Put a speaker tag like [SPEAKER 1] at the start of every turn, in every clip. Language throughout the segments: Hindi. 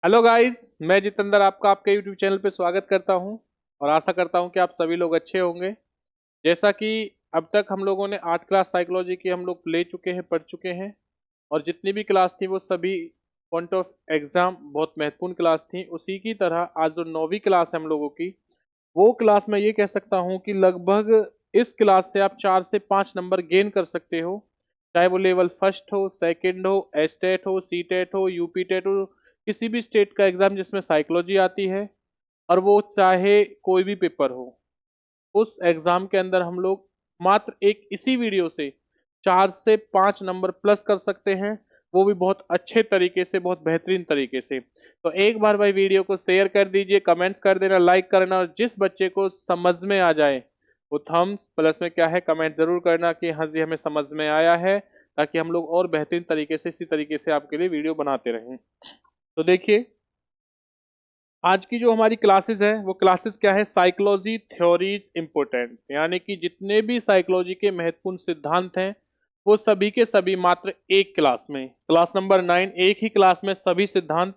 [SPEAKER 1] हेलो गाइस, मैं जितेंद्र आपका आपके यूट्यूब चैनल पे स्वागत करता हूं और आशा करता हूं कि आप सभी लोग अच्छे होंगे। जैसा कि अब तक हम लोगों ने 8 क्लास साइकोलॉजी की हम लोग ले चुके हैं, पढ़ चुके हैं और जितनी भी क्लास थी वो सभी पॉइंट ऑफ एग्जाम बहुत महत्वपूर्ण क्लास थी। उसी की तरह आज जो 9वीं क्लास है हम लोगों की, वो क्लास मैं ये कह सकता हूँ कि लगभग इस क्लास से आप 4 से 5 नंबर गेन कर सकते हो। चाहे वो लेवल फर्स्ट हो, सेकंड हो, एस्टेट हो, सी टेट हो, यूपी टेट हो, किसी भी स्टेट का एग्जाम जिसमें साइकोलॉजी आती है, और वो चाहे कोई भी पेपर हो, उस एग्जाम के अंदर हम लोग मात्र एक इसी वीडियो से 4 से 5 नंबर प्लस कर सकते हैं। वो भी बहुत अच्छे तरीके से, बहुत बेहतरीन तरीके से। तो एक बार भाई वीडियो को शेयर कर दीजिए, कमेंट्स कर देना, लाइक करना, और जिस बच्चे को समझ में आ जाए वो थम्स प्लस में क्या है कमेंट जरूर करना कि हाँ जी हमें समझ में आया है, ताकि हम लोग और बेहतरीन तरीके से इसी तरीके से आपके लिए वीडियो बनाते रहें। तो देखिए, आज की जो हमारी क्लासेस है वो क्लासेस क्या है, साइकोलॉजी थ्योरीज इंपोर्टेंट, यानी कि जितने भी साइकोलॉजी के महत्वपूर्ण सिद्धांत हैं वो सभी के सभी मात्र एक क्लास में, क्लास नंबर 9, एक ही क्लास में सभी सिद्धांत,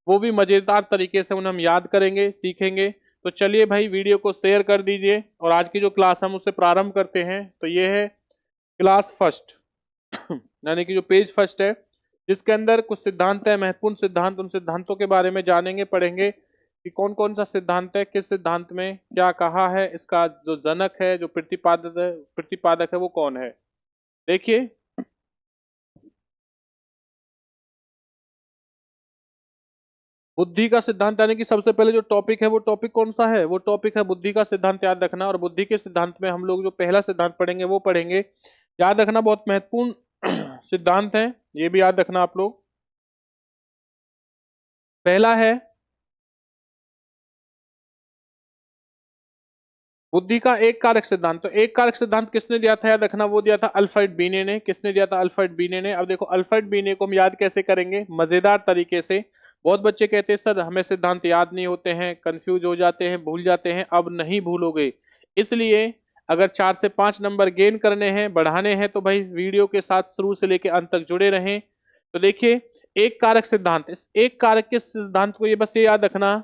[SPEAKER 1] वो भी मजेदार तरीके से उन्हें हम याद करेंगे, सीखेंगे। तो चलिए भाई वीडियो को शेयर कर दीजिए और आज की जो क्लास हम उसे प्रारंभ करते हैं। तो ये है क्लास फर्स्ट यानी कि जो पेज फर्स्ट है, जिसके अंदर कुछ सिद्धांत है, महत्वपूर्ण सिद्धांत। उन सिद्धांतों के बारे में जानेंगे, पढ़ेंगे कि कौन कौन सा सिद्धांत है, किस सिद्धांत में क्या कहा है, इसका जो जनक है, जो प्रतिपादक है वो कौन है। देखिए, बुद्धि का सिद्धांत, यानी कि सबसे पहले जो टॉपिक है वो टॉपिक कौन सा है, वो टॉपिक है बुद्धि का सिद्धांत, याद रखना। और बुद्धि के सिद्धांत में हम लोग जो पहला सिद्धांत पढ़ेंगे वो पढ़ेंगे, याद रखना, बहुत महत्वपूर्ण सिद्धांत है, ये भी याद रखना आप लोग। पहला है बुद्धि का एक कारक सिद्धांत। तो एक कारक सिद्धांत किसने दिया था, याद रखना, वो दिया था अल्फ्रेड बीने ने। किसने दिया था, अल्फ्रेड बीने ने। अब देखो, अल्फ्रेड बीने को हम याद कैसे करेंगे, मजेदार तरीके से। बहुत बच्चे कहते हैं सर हमें सिद्धांत याद नहीं होते हैं, कंफ्यूज हो जाते हैं, भूल जाते हैं। अब नहीं भूलोगे, इसलिए अगर 4 से 5 नंबर गेन करने हैं, बढ़ाने हैं, तो भाई वीडियो के साथ शुरू से लेकर अंत तक जुड़े रहें। तो देखिए, एक कारक सिद्धांत, इस एक कारक के सिद्धांत को ये बस ये याद रखना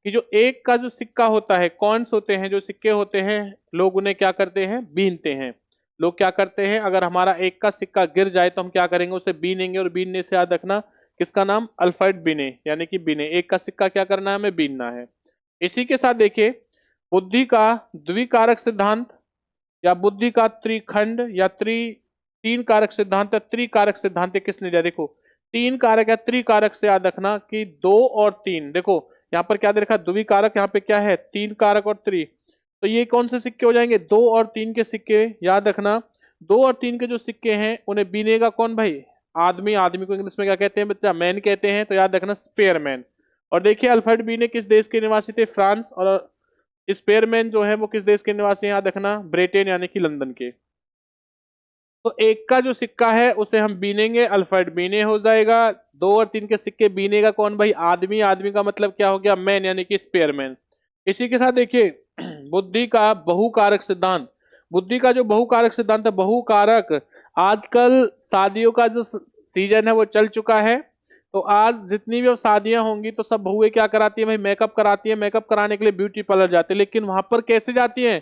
[SPEAKER 1] कि जो एक का जो सिक्का होता है, कॉइन्स होते हैं, जो सिक्के होते हैं, लोग उन्हें क्या करते हैं, बीनते हैं। लोग क्या करते हैं, अगर हमारा एक का सिक्का गिर जाए तो हम क्या करेंगे, उसे बीनेंगे। और बीनने से याद रखना किसका नाम, अल्फ्रेड बिने, यानी कि बिने। एक का सिक्का क्या करना है, हमें बीनना है। इसी के साथ देखिए, बुद्धि का द्विकारक सिद्धांत या बुद्धि का त्रिखंड या तीन कारक सिद्धांत या त्रिकारक सिद्धांत किसने दिया। देखो, तीन कारक या त्रिकारक से याद रखना कि 2 और 3। देखो यहाँ पर क्या दे रखा, द्विकारक, यहाँ पे क्या है, 3 कारक और त्रि। तो ये कौन से सिक्के हो जाएंगे, 2 और 3 के सिक्के। याद रखना, 2 और 3 के जो सिक्के हैं उन्हें बीनेगा कौन भाई, आदमी। आदमी को इंग्लिश में क्या कहते हैं बच्चा, मैन कहते हैं। तो याद रखना स्पेयरमैन। और देखिए, अल्फ्रेड बीने किस देश के निवासी थे, फ्रांस। और स्पेयरमैन जो है वो किस देश के निवासी हैं, याद रखना, ब्रिटेन यानी कि लंदन के। तो एक का जो सिक्का है उसे हम बीनेंगे, अल्फ्रेड बीने हो जाएगा। 2 और 3 के सिक्के बीनेगा कौन भाई, आदमी। आदमी का मतलब क्या हो गया, मैन, यानी कि स्पेयरमैन। इसी के साथ देखिए, बुद्धि का बहुकारक सिद्धांत। बुद्धि का जो बहुकारक सिद्धांत है, बहुकारक, आजकल शादियों का जो सीजन है वो चल चुका है। तो आज जितनी भी अब शादियां होंगी तो सब बहुएं क्या कराती है भाई, मेकअप कराती है। मेकअप कराने के लिए ब्यूटी पार्लर जाते हैं, लेकिन वहां पर कैसे जाती हैं,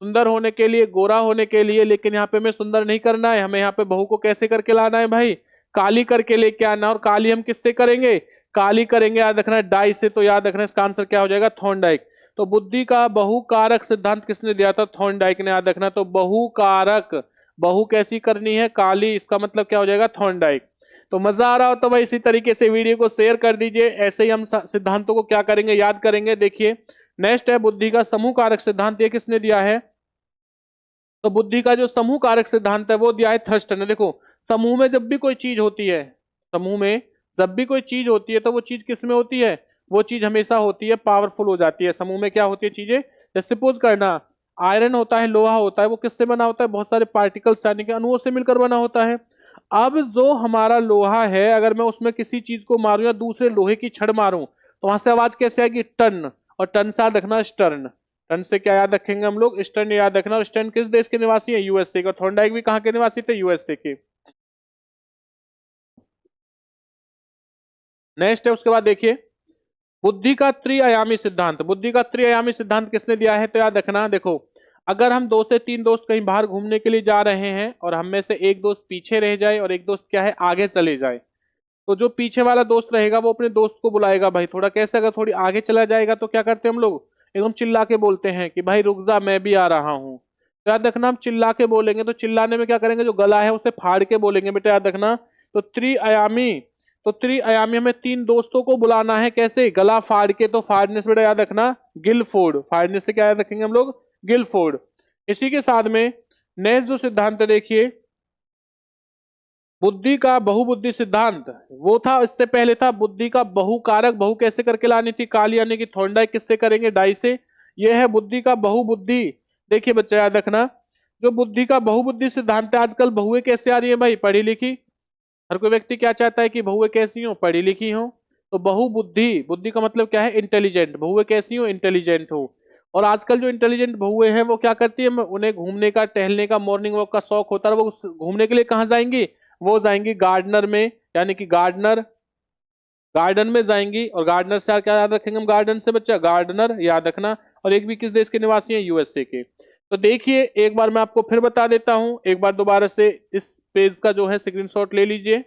[SPEAKER 1] सुंदर होने के लिए, गोरा होने के लिए। लेकिन यहाँ पे हमें सुंदर नहीं करना है, हमें यहाँ पे बहू को कैसे करके लाना है भाई, काली करके लेके आना। और काली हम किससे करेंगे, काली करेंगे, याद रखना, डाई से। तो याद रखना इसका आंसर क्या हो जाएगा, थॉर्नडाइक। तो बुद्धि का बहुकारक सिद्धांत किसने दिया था, थॉर्नडाइक ने। याद रखना, तो बहुकारक, बहु कैसी करनी है, काली, इसका मतलब क्या हो जाएगा, थॉर्नडाइक। तो मजा आ रहा हो तो भाई इसी तरीके से वीडियो को शेयर कर दीजिए। ऐसे ही हम सिद्धांतों को क्या करेंगे, याद करेंगे। देखिए, नेक्स्ट है बुद्धि का समूह कारक सिद्धांत। ये किसने दिया है, तो बुद्धि का जो समूह कारक सिद्धांत है वो दिया है थर्स्टन ने। देखो, समूह में जब भी कोई चीज होती है, समूह में जब भी कोई चीज होती है तो वो चीज किस में होती है, वो चीज हमेशा होती है पावरफुल हो जाती है। समूह में क्या होती है चीजें, जैसे सपोज करना, आयरन होता है, लोहा होता है, वो किससे बना होता है, बहुत सारे पार्टिकल्स यानी कि अणुओं से मिलकर बना होता है। अब जो हमारा लोहा है, अगर मैं उसमें किसी चीज को मारूं या दूसरे लोहे की छड़ मारूं तो वहां से आवाज कैसे आएगी, टन। और टन से याद रखना स्टर्न। टन से क्या याद रखेंगे हम लोग, स्टर्न याद रखना। और स्टर्न किस देश के निवासी है, यूएसए का। थॉर्नडाइक भी कहाँ के निवासी थे, यूएसए के। नेक्स्ट है, उसके बाद देखिए, बुद्धि का त्रिआयामी सिद्धांत, बुद्धि का त्रिआयामी सिद्धांत किसने दिया है? तो याद रखना, देखो अगर हम 2 से 3 दोस्त कहीं बाहर घूमने के लिए जा रहे हैं और हम में से एक दोस्त पीछे रह जाए और एक दोस्त क्या है आगे चले जाए, तो जो पीछे वाला दोस्त रहेगा वो अपने दोस्त को बुलाएगा भाई थोड़ा, कैसे अगर थोड़ी आगे चला जाएगा तो क्या करते हैं हम लोग एकदम चिल्ला के बोलते हैं कि भाई रुक जा मैं भी आ रहा हूँ। तो याद रखना हम चिल्ला के बोलेंगे, तो चिल्लाने में क्या करेंगे, जो गला है उसे फाड़ के बोलेंगे बेटा, याद रखना। तो त्रिआयामी, तो त्रिआयामी हमें 3 दोस्तों को बुलाना है, कैसे? गला फाड़ के, तो फाड़ने से बेटा याद रखना गिल फोड़, फाड़ने से क्या याद रखेंगे हम लोग? गिल फोड़। इसी के साथ में नेक्स्ट जो सिद्धांत है देखिए, बुद्धि का बहुबुद्धि सिद्धांत, वो था इससे पहले था बुद्धि का बहुकारक, बहु कैसे करके लानी थी? काली यानी कि थोंडाई किससे करेंगे? डाई से। ये है बुद्धि का बहुबुद्धि। देखिए बच्चा याद रखना, जो बुद्धि का बहुबुद्धि सिद्धांत है, आजकल बहुएं कैसे आ रही है भाई? पढ़ी लिखी। हर कोई व्यक्ति क्या चाहता है कि बहुएं कैसी हो? पढ़ी लिखी हो। तो बहुबुद्धि, बुद्धि का मतलब क्या है? इंटेलिजेंट। बहुएं कैसी हो? इंटेलिजेंट हो। और आजकल जो इंटेलिजेंट बहुएं हैं वो क्या करती है, उन्हें घूमने का, टहलने का, मॉर्निंग वॉक का शौक होता है, वो घूमने के लिए कहाँ जाएंगी? वो जाएंगी गार्डनर में, यानी कि गार्डनर, गार्डन में जाएंगी। और गार्डनर से क्या याद रखेंगे हम? गार्डन से बच्चा गार्डनर याद रखना। और एक भी किस देश के निवासी हैं? यूएसए के। तो देखिए एक बार मैं आपको फिर बता देता हूं, एक बार दोबारा से इस पेज का जो है स्क्रीनशॉट ले लीजिए,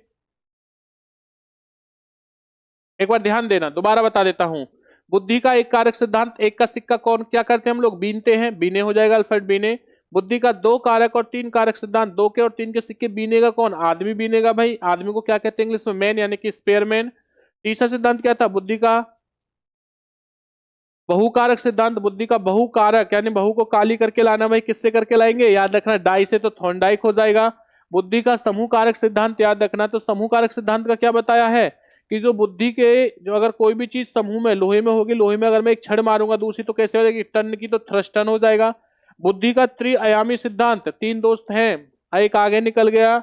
[SPEAKER 1] एक बार ध्यान देना, दोबारा बता देता हूं। बुद्धि का एक कारक सिद्धांत, एक का सिक्का कौन क्या करते हैं हम लोग? बीनते हैं, बीने हो जाएगा अल्फाबेट बीने। बुद्धि का 2 कारक और 3 कारक सिद्धांत, 2 के और 3 के सिक्के बीनेगा कौन? आदमी बीनेगा भाई। आदमी को क्या कहते हैं इंग्लिश में? मैन, यानी कि स्पेयरमैन। तीसरा सिद्धांत क्या था? बुद्धि का बहुकारक सिद्धांत, बुद्धि का बहुकारक यानी बहु को काली करके लाना भाई, किससे करके लाएंगे? याद रखना डाई से, तो थॉर्नडाइक हो जाएगा। बुद्धि का समूह कारक सिद्धांत, याद रखना, तो समूह कारक सिद्धांत का क्या बताया है कि जो बुद्धि के, जो अगर कोई भी चीज समूह में, लोहे में होगी, लोहे में अगर मैं एक छड़ मारूंगा दूसरी तो कैसे हो जाएगी? टन की, तो थ्रस्ट टन हो जाएगा। बुद्धि का त्रिआयामी सिद्धांत, 3 दोस्त हैं, एक आगे निकल गया,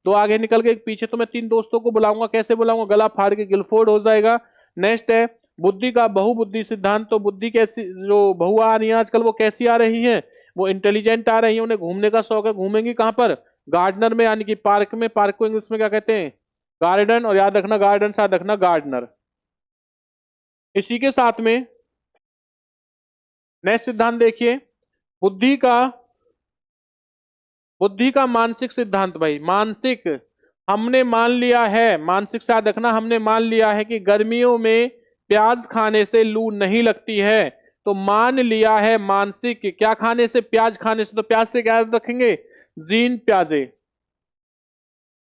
[SPEAKER 1] 2 आगे निकल गए, एक पीछे, तो मैं 3 दोस्तों को बुलाऊंगा, कैसे बुलाऊंगा? गला फाड़ के गिलफोड़ हो जाएगा। नेक्स्ट है बुद्धि का बहुबुद्धि सिद्धांत, तो बुद्धि कैसी, जो बहु आ रही है आजकल वो कैसी आ रही है? वो इंटेलिजेंट आ रही है, उन्हें घूमने का शौक है, घूमेंगी कहां पर? गार्डनर में, यानी कि पार्क में। पार्क को इंग्लिश में क्या कहते हैं? गार्डन। और याद रखना गार्डन से याद रखना गार्डनर। इसी के साथ में नेक्स्ट सिद्धांत देखिए, बुद्धि का, बुद्धि का मानसिक सिद्धांत भाई, मानसिक। हमने मान लिया है, मानसिक से याद रखना, हमने मान लिया है कि गर्मियों में प्याज खाने से लू नहीं लगती है। तो मान लिया है मानसिक, क्या खाने से? प्याज खाने से। तो प्याज से क्या याद रखेंगे? जीन प्याजे।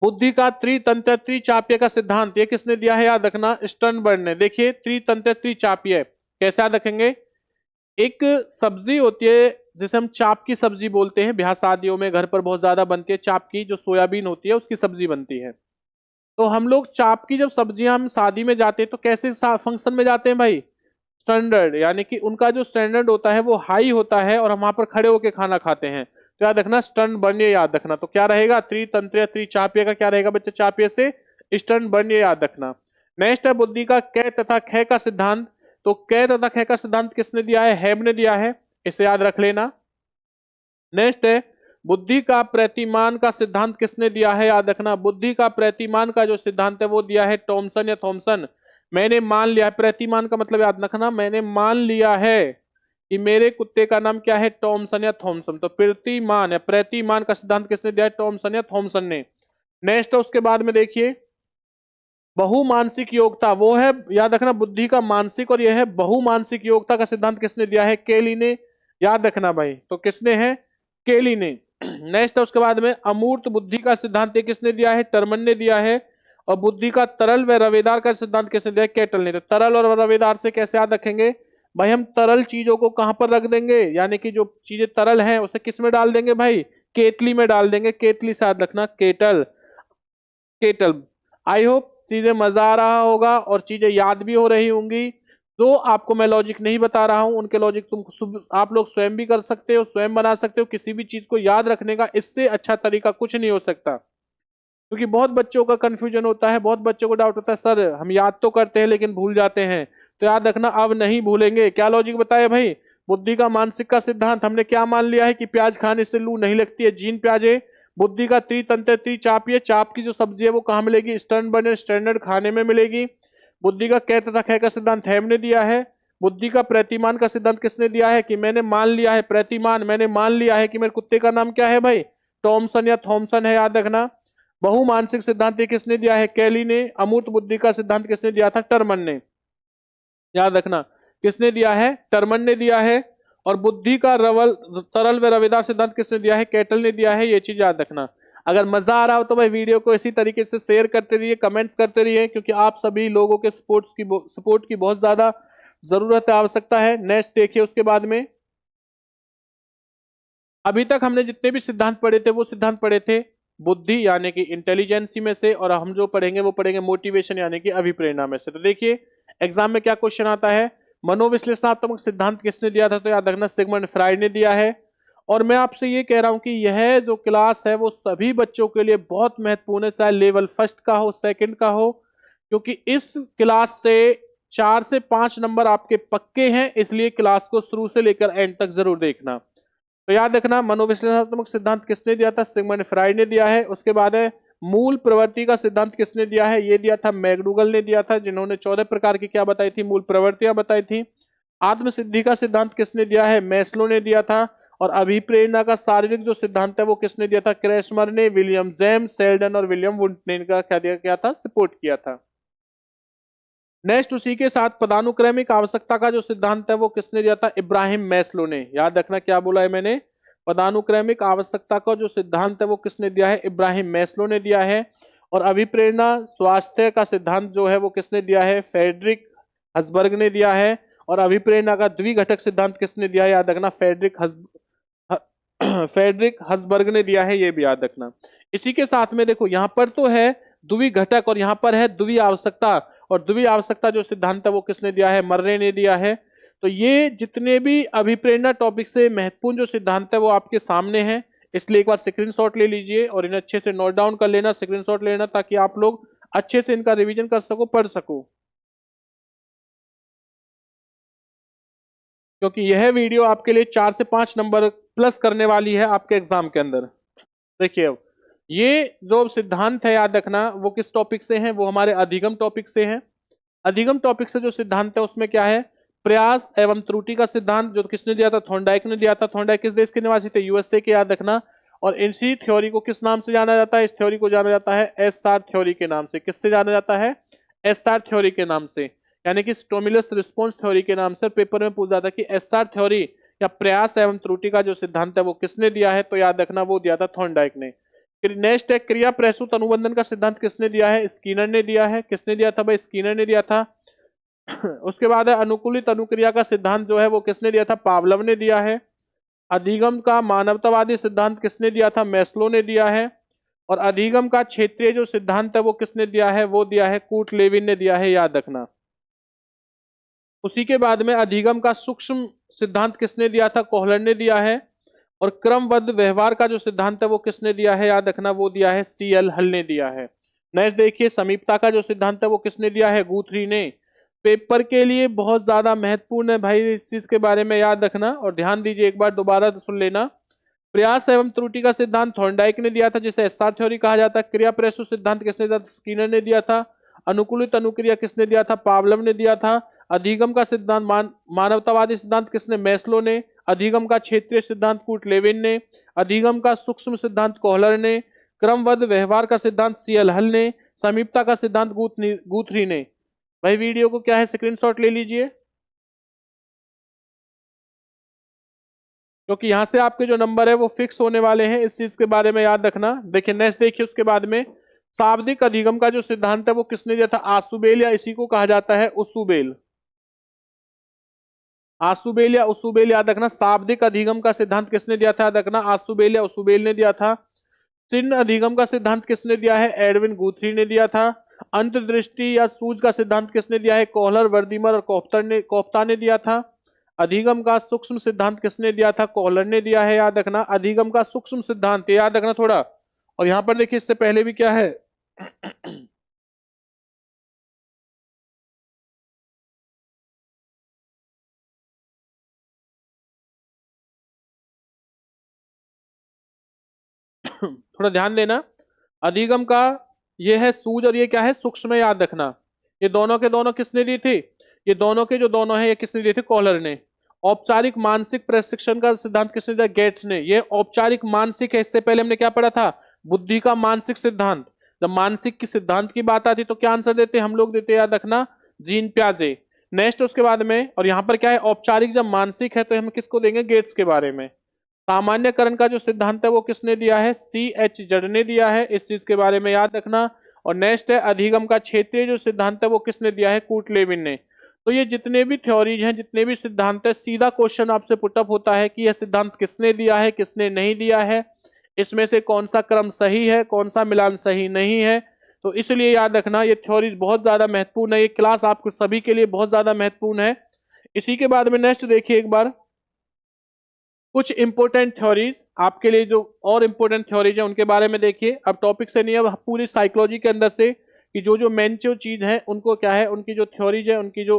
[SPEAKER 1] बुद्धि का त्रितंत्र त्रिचाप्य का सिद्धांत, ये किसने दिया है? याद रखना स्टर्नबर्ग ने। देखिए त्रितंत्र त्रिचाप्य कैसे याद रखेंगे? एक सब्जी होती है जिसे हम चाप की सब्जी बोलते हैं, ब्याह शादियों में घर पर बहुत ज्यादा बनती है चाप की, जो सोयाबीन होती है उसकी सब्जी बनती है। तो हम लोग चाप की जब सब्जियां हम शादी में जाते हैं तो कैसे फंक्शन में जाते हैं भाई? स्टैंडर्ड, यानी कि उनका जो स्टैंडर्ड होता है वो हाई होता है और हम वहां पर खड़े होकर खाना खाते हैं। तो याद रखना स्टन बर्न, याद रखना। तो क्या रहेगा? त्रितंत्र त्रिचाप्य का क्या रहेगा बच्चे? चाप्य से स्टन बर्न, याद रखना। नेक्स्ट है बुद्धि का कै तथा ख का सिद्धांत। तो कै तथा ख का सिद्धांत किसने दिया है? हैब ने दिया है, इसे याद रख लेना। नेक्स्ट है बुद्धि का प्रतिमान का सिद्धांत, किसने दिया है? याद रखना, बुद्धि का प्रतिमान का जो सिद्धांत है वो दिया है टॉमसन या थॉमसन। मैंने मान लिया है, प्रतिमान का मतलब याद रखना, मैंने मान लिया है कि मेरे कुत्ते का नाम क्या है? टॉमसन या थॉमसन। तो प्रतिमान या प्रतिमान का सिद्धांत किसने दिया है? टॉमसन या थॉमसन ने। नेक्स्ट है उसके बाद में देखिए बहुमानसिक योग्यता, वो है याद रखना बुद्धि का मानसिक, और यह है बहुमानसिक योग्यता का सिद्धांत किसने दिया है? केली ने, याद रखना भाई। तो किसने है? केली ने। नेक्स्ट है उसके बाद में अमूर्त बुद्धि का सिद्धांत किसने दिया है? टर्मन ने दिया है। और बुद्धि का तरल व रवेदार का सिद्धांत किसने दिया है? केटल ने। तो तरल और रवेदार से कैसे याद रखेंगे भाई? हम तरल चीजों को कहां पर रख देंगे, यानी कि जो चीजें तरल हैं उसे किस में डाल देंगे भाई? केतली में डाल देंगे, केतली से याद रखना केटल, केटल। आई होप चीजें मजा आ रहा होगा और चीजें याद भी हो रही होंगी। जो आपको मैं लॉजिक नहीं बता रहा हूं उनके लॉजिक आप लोग स्वयं भी कर सकते हो, स्वयं बना सकते हो। किसी भी चीज को याद रखने का इससे अच्छा तरीका कुछ नहीं हो सकता, क्योंकि बहुत बच्चों का कंफ्यूजन होता है, बहुत बच्चों को डाउट होता है सर हम याद तो करते हैं लेकिन भूल जाते हैं। तो याद रखना अब नहीं भूलेंगे। क्या लॉजिक बताया भाई? बुद्धि का मानसिक का सिद्धांत हमने क्या मान लिया है कि प्याज खाने से लू नहीं लगती है, जीन प्याजे। बुद्धि का त्रितंत्र त्रिचाप, ये चाप की जो सब्जी है वो कहाँ मिलेगी? स्टर्न बने स्टैंडर्ड खाने में मिलेगी। बुद्धि का कै तथा ख का सिद्धांत हेम ने दिया है। बुद्धि का प्रतिमान का सिद्धांत किसने दिया है कि मैंने मान लिया है, प्रतिमान मैंने मान लिया है कि मेरे कुत्ते का नाम क्या है भाई, टॉमसन या थॉमसन है, याद रखना। बहुमानसिक सिद्धांत ये किसने दिया है, कैली ने। अमूर्त बुद्धि का सिद्धांत किसने दिया था, टर्मन ने, याद रखना। किसने दिया है, टर्मन ने दिया है। और बुद्धि का रवल तरल व रवेदार सिद्धांत किसने दिया है, कैटल ने दिया है। ये चीज याद रखना। अगर मजा आ रहा हो तो भाई वीडियो को इसी तरीके से शेयर करते रहिए, कमेंट्स करते रहिए, क्योंकि आप सभी लोगों के सपोर्ट की बहुत ज्यादा जरूरत है, आवश्यकता है। नेक्स्ट देखिए उसके बाद में, अभी तक हमने जितने भी सिद्धांत पढ़े थे वो सिद्धांत पढ़े थे बुद्धि यानी कि इंटेलिजेंसी में से, और हम जो पढ़ेंगे वो पढ़ेंगे मोटिवेशन यानी कि अभिप्रेरणा में से। तो देखिए एग्जाम में क्या क्वेश्चन आता है, मनोविश्लेषणात्मक सिद्धांत किसने दिया था, तो याद रखना सिगमंड फ्राइड ने दिया है। और मैं आपसे ये कह रहा हूं कि यह जो क्लास है वो सभी बच्चों के लिए बहुत महत्वपूर्ण है, चाहे लेवल फर्स्ट का हो, सेकंड का हो, क्योंकि इस क्लास से 4 से 5 नंबर आपके पक्के हैं, इसलिए क्लास को शुरू से लेकर एंड तक जरूर देखना। तो याद रखना मनोविश्लेषणात्मक सिद्धांत किसने दिया था, सिगमंड फ्राइड ने दिया है। उसके बाद है मूल प्रवृत्ति का सिद्धांत किसने दिया है, ये दिया था मैकडूगल ने दिया था, जिन्होंने 14 प्रकार की क्या बताई थी, मूल प्रवृत्तियां बताई थी। आत्मसिद्धि का सिद्धांत किसने दिया है, मैस्लो ने दिया था। और अभिप्रेरणा का शारीरिक जो सिद्धांत है वो किसने दिया था, क्रेसमर ने, विलियम जेम्स, सेल्डन और विलियम वुंट ने इनका क्या दिया क्या था, सपोर्ट किया था। नेक्स्ट उसी के साथ पदानुक्रमिक आवश्यकता का जो सिद्धांत है वो किसने दिया था, इब्राहिम मैस्लो ने। याद रखना क्या बोला है मैंने, पदानुक्रमिक आवश्यकता का जो सिद्धांत है वो किसने दिया है, इब्राहिम मैस्लो ने दिया है। और अभिप्रेरणा स्वास्थ्य का सिद्धांत जो है वो किसने दिया है, फेडरिक हसबर्ग ने दिया है। और अभिप्रेरणा का द्विघटक सिद्धांत किसने दिया है, याद रखना फेडरिक हसबर्ग ने दिया है, ये भी याद रखना। इसी के साथ में देखो यहाँ पर तो है द्विघटक और यहाँ पर है द्वि आवश्यकता, और द्वि आवश्यकता जो सिद्धांत है वो किसने दिया है, मर्रे ने दिया है। तो ये जितने भी अभिप्रेरणा टॉपिक से महत्वपूर्ण जो सिद्धांत है वो आपके सामने है, इसलिए एक बार स्क्रीनशॉट ले लीजिए और इन्हें अच्छे से नोट डाउन कर लेना, स्क्रीनशॉट लेना, ताकि आप लोग अच्छे से इनका रिवीजन कर सको, पढ़ सको, क्योंकि यह वीडियो आपके लिए 4 से 5 नंबर प्लस करने वाली है आपके एग्जाम के अंदर। देखिए अब ये जो सिद्धांत है याद रखना वो किस टॉपिक से हैं, वो हमारे अधिगम टॉपिक से हैं। अधिगम टॉपिक से जो सिद्धांत है उसमें क्या है, प्रयास एवं त्रुटि का सिद्धांत, जो किसने दिया था, थॉर्नडाइक ने दिया था। थॉर्नडाइक किस देश के निवासी थे, यूएसए के, याद रखना। और इसी थ्योरी को किस नाम से जाना जाता है, इस थ्योरी को जाना जाता है एसआर थ्योरी के नाम से। किससे जाना जाता है, एसआर थ्योरी के नाम से, यानी कि स्टिमुलस रिस्पॉन्स थ्योरी के नाम से। पेपर में पूछा था कि एसआर थ्योरी या प्रयास एवं त्रुटि का जो सिद्धांत है वो किसने दिया है, तो याद रखना वो दिया था थॉर्नडाइक ने। फिर नेक्स्ट है क्रिया प्रसूत अनुबंधन का सिद्धांत किसने दिया है, स्कीनर ने दिया है। किसने दिया था भाई, स्कीनर ने दिया था। उसके बाद है अनुकूलित अनुक्रिया का सिद्धांत जो है वो किसने दिया था, पावलव ने दिया है। अधिगम का मानवतावादी सिद्धांत किसने दिया था, मैस्लो ने दिया है। और अधिगम का क्षेत्रीय जो सिद्धांत है वो किसने दिया है, वो दिया है कूट लेविन ने दिया है, याद रखना। उसी के बाद में अधिगम का सूक्ष्म सिद्धांत किसने दिया था, कोहलर ने दिया है। और क्रमबद्ध व्यवहार का जो सिद्धांत है वो किसने दिया है, याद रखना वो दिया है सीएल हल ने दिया है। नेक्स्ट देखिए समीपता का जो सिद्धांत है वो किसने दिया है, गुथरी ने। पेपर के लिए बहुत ज्यादा महत्वपूर्ण है भाई, इस चीज के बारे में याद रखना और ध्यान दीजिए, एक बार दोबारा सुन लेना। प्रयास एवं त्रुटि का सिद्धांत थॉर्नडाइक ने दिया था, जिसे एसआर थ्योरी कहा जाता है। क्रिया प्रसूत सिद्धांत किसने दिया था, स्कीनर ने दिया था। अनुकूलित अनुक्रिया किसने दिया था, पावलव ने दिया था। अधिगम का सिद्धांत मानवतावादी सिद्धांत किसने, मैस्लो ने। अधिगम का क्षेत्रीय सिद्धांत कूट लेविन ने। अधिगम का सूक्ष्म सिद्धांत कोहलर ने। क्रमबद्ध व्यवहार का सिद्धांत सीएल हल ने। समीपता का सिद्धांत गुथरी ने। भाई वीडियो को क्या है, स्क्रीनशॉट ले लीजिए, क्योंकि यहां से आपके जो नंबर है वो फिक्स होने वाले हैं, इस चीज के बारे में याद रखना। देखिए नेक्स्ट देखिए उसके बाद में शाब्दिक अधिगम का जो सिद्धांत है वो किसने दिया था, आसुबेल, या इसी को कहा जाता है उसुबेल। आसुबेल या उसुबेल याद रखना। शाब्दिक अधिगम का सिद्धांत किसने दिया था, याद रखना आसुबेल या उसुबेल ने दिया था। चिन्ह अधिगम का सिद्धांत किसने दिया है, एडविन गुथरी ने दिया था। अंतर्दृष्टि या सूझ का सिद्धांत किसने दिया है, कोहलर, वर्दीमर और कोफ्ता ने दिया था। अधिगम का सूक्ष्म सिद्धांत किसने दिया था, कोहलर ने दिया है, याद रखना। अधिगम का सूक्ष्म सिद्धांत याद रखना थोड़ा। और यहां पर देखिए इससे पहले भी क्या है थोड़ा ध्यान देना। अधिगम का ये है सूझ और ये क्या है, सूक्ष्म, याद रखना। ये दोनों के दोनों किसने दी थी? ये दोनों के जो दोनों है ये किसने दिए थे? कॉलर ने। औपचारिक मानसिक प्रशिक्षण का सिद्धांत किसने दिया? गेट्स ने। ये औपचारिक मानसिक है, इससे पहले हमने क्या पढ़ा था? बुद्धि का मानसिक सिद्धांत। जब मानसिक की सिद्धांत की बात आती तो क्या आंसर देते हम लोग? देते, याद रखना, जीन पियाजे। नेक्स्ट उसके बाद में, और यहां पर क्या है? औपचारिक जब मानसिक है तो हम किसको देंगे? गेट्स के बारे में। सामान्यकरण का जो सिद्धांत है वो किसने दिया है? CH जड ने दिया है, इस चीज के बारे में याद रखना। और नेक्स्ट है अधिगम का क्षेत्रीय जो सिद्धांत है वो किसने दिया है? कूट लेविन ने। तो ये जितने भी थ्योरीज हैं, जितने भी सिद्धांत है, सीधा क्वेश्चन आपसे पुटअप होता है कि यह सिद्धांत किसने दिया है, किसने नहीं दिया है, इसमें से कौन सा क्रम सही है, कौन सा मिलान सही नहीं है। तो इसलिए याद रखना ये थ्योरीज बहुत ज्यादा महत्वपूर्ण है, ये क्लास आपको सभी के लिए बहुत ज्यादा महत्वपूर्ण है। इसी के बाद में नेक्स्ट देखिए एक बार कुछ इंपोर्टेंट थ्योरीज आपके लिए, जो और इंपोर्टेंट थ्योरीज है उनके बारे में देखिए। अब टॉपिक से नहीं, अब पूरी साइकोलॉजी के अंदर से कि जो मेन जो चीज है उनको क्या है, उनकी जो थ्योरीज है उनकी जो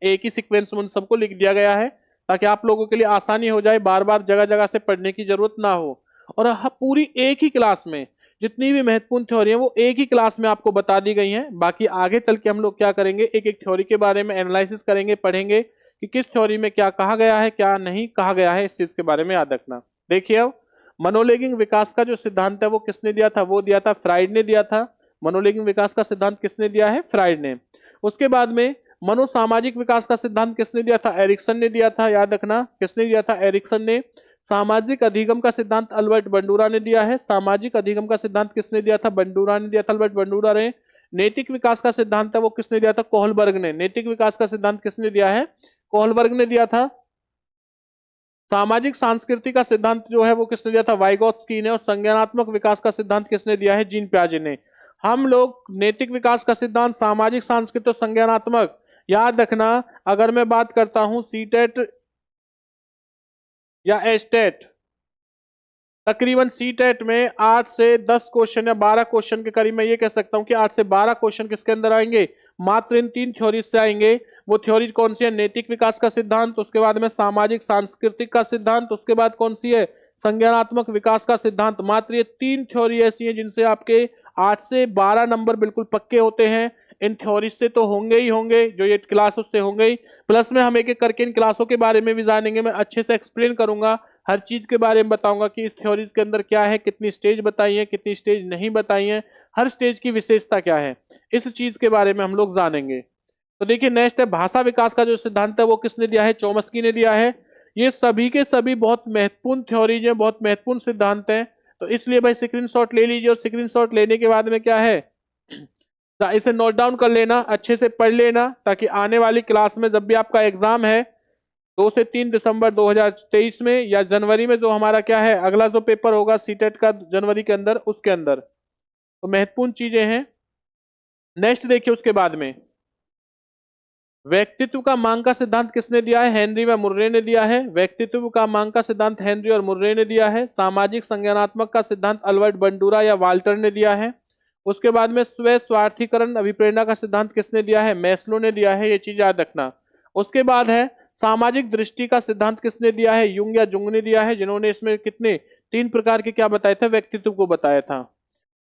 [SPEAKER 1] एक ही सीक्वेंस में उन सबको लिख दिया गया है ताकि आप लोगों के लिए आसानी हो जाए, बार बार जगह जगह से पढ़ने की जरूरत ना हो। और पूरी एक ही क्लास में जितनी भी महत्वपूर्ण थ्योरी है वो एक ही क्लास में आपको बता दी गई हैं। बाकी आगे चल के हम लोग क्या करेंगे, एक एक थ्योरी के बारे में एनालिसिस करेंगे, पढ़ेंगे कि किस थ्योरी में क्या कहा गया है, क्या नहीं कहा गया है, इस चीज के बारे में याद रखना। देखिए अब मनोलैंगिक विकास का जो सिद्धांत है वो किसने दिया था? वो दिया था फ्राइड ने दिया था। मनोलैंगिक विकास का सिद्धांत किसने दिया है? फ्राइड ने। उसके बाद में मनोसामाजिक विकास का सिद्धांत किसने दिया था? एरिक्सन ने दिया था, याद रखना, किसने दिया था? एरिक्सन ने। सामाजिक अधिगम का सिद्धांत अल्बर्ट बंडूरा ने दिया है। सामाजिक अधिगम का सिद्धांत किसने दिया था? बंडूरा ने दिया था, अल्बर्ट बंडूरा ने। नैतिक विकास का सिद्धांत है वो किसने दिया था? कोहलबर्ग ने। नैतिक विकास का सिद्धांत किसने दिया है? कोहलबर्ग ने दिया था। सामाजिक सांस्कृतिक का सिद्धांत जो है वो किसने दिया था? वाइगोत्स्की ने। और संज्ञानात्मक विकास का सिद्धांत किसने दिया है? जीन पियाजे ने। हम लोग नैतिक विकास का सिद्धांत, सामाजिक सांस्कृतिक और संज्ञानात्मक, याद रखना। अगर मैं बात करता हूं सीटेट या एस्टेट, तकरीबन सीटेट में 8 से 10 क्वेश्चन या 12 क्वेश्चन के करीब मैं ये कह सकता हूं कि 8 से 12 क्वेश्चन किसके अंदर आएंगे? मात्र इन 3 थ्योरीज से आएंगे। वो थ्योरीज कौन सी है? नैतिक विकास का सिद्धांत, उसके बाद में सामाजिक सांस्कृतिक का सिद्धांत, उसके बाद कौन सी है? संज्ञानात्मक विकास का सिद्धांत। मात्र ये 3 थ्योरी ऐसी हैं जिनसे आपके 8 से 12 नंबर बिल्कुल पक्के होते हैं। इन थ्योरीज से तो होंगे ही होंगे, जो ये क्लास उससे होंगे ही, प्लस में हम एक एक करके इन क्लासों के बारे में भी जानेंगे। मैं अच्छे से एक्सप्लेन करूंगा, हर चीज के बारे में बताऊंगा कि इस थ्योरीज के अंदर क्या है, कितनी स्टेज बताई है, कितनी स्टेज नहीं बताई है, हर स्टेज की विशेषता क्या है, इस चीज के बारे में हम लोग जानेंगे। तो देखिए नेक्स्ट है भाषा विकास का जो सिद्धांत है वो किसने दिया है? चोम्स्की ने दिया है। ये सभी के सभी बहुत महत्वपूर्ण थ्योरीज है, बहुत महत्वपूर्ण सिद्धांत है। तो इसलिए भाई स्क्रीनशॉट ले लीजिए, और स्क्रीनशॉट लेने के बाद में क्या है, इसे नोट डाउन कर लेना, अच्छे से पढ़ लेना, ताकि आने वाली क्लास में जब भी आपका एग्जाम है 2 से 3 दिसंबर 2023 में या जनवरी में, जो हमारा क्या है अगला जो पेपर होगा सीटेट का जनवरी के अंदर, उसके अंदर, तो महत्वपूर्ण चीजें हैं। नेक्स्ट देखिए उसके बाद में व्यक्तित्व का मांग का सिद्धांत किसने दिया है? हेनरी व मुर्रे ने दिया है। व्यक्तित्व का मांग का सिद्धांत हेनरी और मुर्रे ने दिया है। सामाजिक संज्ञानात्मक का सिद्धांत अल्बर्ट बंडूरा या वाल्टर ने दिया है। उसके बाद में स्व स्वार्थीकरण अभिप्रेरणा का सिद्धांत किसने दिया है? मैस्लो ने दिया है, ये चीज याद रखना। उसके बाद है सामाजिक दृष्टि का सिद्धांत किसने दिया है? युंग या जुंग ने दिया है, जिन्होंने इसमें कितने 3 प्रकार के क्या बताए थे? व्यक्तित्व को बताया था।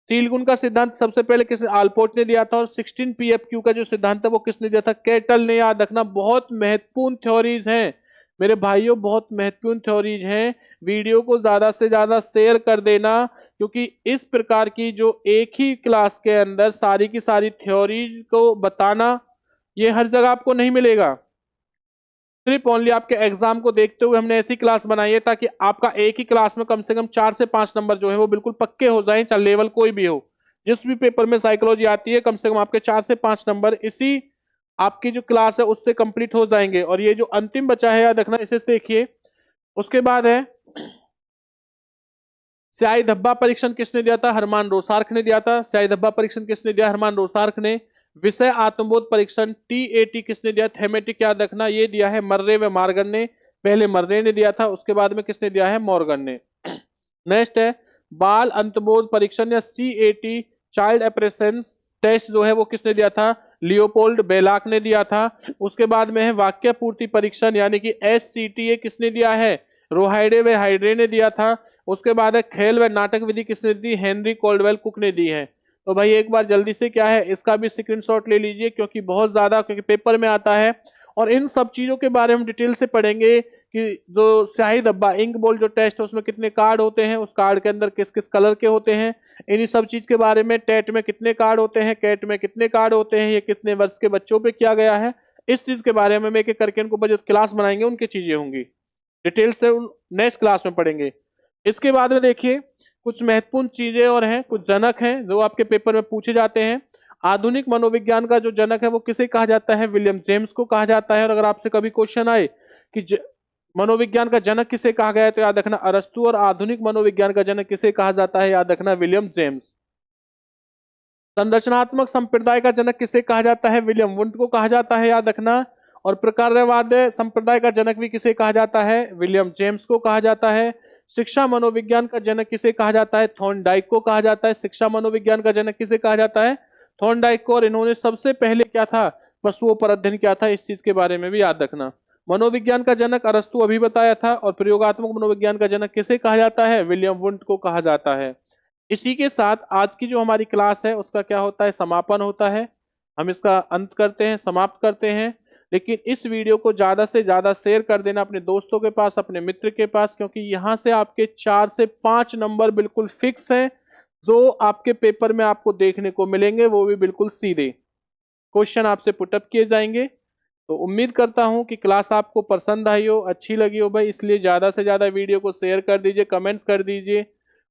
[SPEAKER 1] सील गुण का सिद्धांत सबसे पहले किसने? आल्पोर्ट ने दिया था। और 16 PFQ का जो सिद्धांत है वो किसने दिया था? केटल ने। याद रखना, बहुत महत्वपूर्ण थ्योरीज हैं मेरे भाइयों, बहुत महत्वपूर्ण थ्योरीज हैं। वीडियो को ज्यादा से ज्यादा शेयर कर देना, क्योंकि इस प्रकार की जो एक ही क्लास के अंदर सारी की सारी थ्योरीज को बताना, ये हर जगह आपको नहीं मिलेगा। सिर्फ ओनली आपके एग्जाम को देखते हुए हमने ऐसी क्लास बनाई है ताकि आपका एक ही क्लास में कम से कम 4 से 5 नंबर जो है वो बिल्कुल पक्के हो जाएं, चाहे लेवल कोई भी हो। जिस भी पेपर में साइकोलॉजी आती है, कम से कम आपके 4 से 5 नंबर इसी आपकी जो क्लास है उससे कंप्लीट हो जाएंगे। और ये जो अंतिम बचा है, याद रखना, इसे देखिए। उसके बाद है स्याही धब्बा परीक्षण किसने दिया था? हरमान रोसार्क ने दिया था। स्याही धब्बा परीक्षण किसने दिया? हरमान रोसार्क ने। विषय आत्मबोध परीक्षण TAT किसने दिया? थेमेटिक, याद रखना, ये दिया है मर्रे व मार्गन ने। पहले मर्रे ने दिया था, उसके बाद में किसने दिया है? मॉर्गन ने। नेक्स्ट है बाल अंतबोध परीक्षण या CAT चाइल्ड अप्रेसेंस टेस्ट जो है वो किसने दिया था? लियोपोल्ड बेलाक ने दिया था। उसके बाद में है वाक्य पूर्ति परीक्षण यानी कि SCTA किसने दिया है? रोहाइडे व हाइड्रे ने दिया था। उसके बाद है खेल व नाटक विधि किसने दी? हेनरी कोल्डवेल कुक ने दी है। तो भाई एक बार जल्दी से क्या है इसका भी स्क्रीनशॉट ले लीजिए, क्योंकि बहुत ज्यादा, क्योंकि पेपर में आता है। और इन सब चीजों के बारे में डिटेल से पढ़ेंगे कि जो स्याही धब्बा इंक बॉल जो टेस्ट है उसमें कितने कार्ड होते हैं, उस कार्ड के अंदर किस किस कलर के होते हैं, इन्हीं सब चीज के बारे में। टेट में कितने कार्ड होते हैं, कैट में कितने कार्ड होते हैं, ये कितने वर्ष के बच्चों पे किया गया है, इस चीज के बारे में एक एक करके इनको जो क्लास बनाएंगे उनकी चीजें होंगी, डिटेल से नेक्स्ट क्लास में पढ़ेंगे। इसके बाद में देखिए कुछ महत्वपूर्ण चीजें और हैं, कुछ जनक हैं जो आपके पेपर में पूछे जाते हैं। आधुनिक मनोविज्ञान का जो जनक है वो किसे कहा जाता है, विलियम जेम्स को कहा जाता है। और अगर आपसे कभी क्वेश्चन आए कि मनोविज्ञान का जनक किसे कहा गया है, तो याद रखना अरस्तु, और आधुनिक मनोविज्ञान का जनक किसे कहा जाता है, याद रखना विलियम जेम्स। संरचनात्मक संप्रदाय का जनक किसे कहा जाता है, विलियम वुंट को कहा जाता है, याद रखना। और प्रकारवाद संप्रदाय का जनक भी किसे कहा जाता है, विलियम जेम्स को कहा जाता है। शिक्षा मनोविज्ञान का जनक किसे कहा जाता है, थॉर्नडाइक को कहा जाता है। शिक्षा मनोविज्ञान का जनक किसे कहा जाता है, थॉर्नडाइक को। और इन्होंने सबसे पहले क्या था, पशुओं पर अध्ययन किया था, इस चीज के बारे में भी याद रखना। मनोविज्ञान का जनक अरस्तु अभी बताया था, और प्रयोगात्मक मनोविज्ञान का जनक किसे कहा जाता है, विलियम वुंट को कहा जाता है। इसी के साथ आज की जो हमारी क्लास है उसका क्या होता है, समापन होता है। हम इसका अंत करते हैं, समाप्त करते हैं। लेकिन इस वीडियो को ज्यादा से ज्यादा शेयर कर देना अपने दोस्तों के पास, अपने मित्र के पास, क्योंकि यहाँ से आपके 4 से 5 नंबर बिल्कुल फिक्स हैं जो आपके पेपर में आपको देखने को मिलेंगे, वो भी बिल्कुल सीधे क्वेश्चन आपसे पुटअप किए जाएंगे। तो उम्मीद करता हूं कि क्लास आपको पसंद आई हो, अच्छी लगी हो भाई, इसलिए ज्यादा से ज्यादा वीडियो को शेयर कर दीजिए, कमेंट्स कर दीजिए।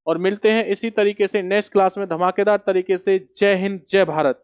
[SPEAKER 1] और मिलते हैं इसी तरीके से नेक्स्ट क्लास में धमाकेदार तरीके से। जय हिंद, जय भारत।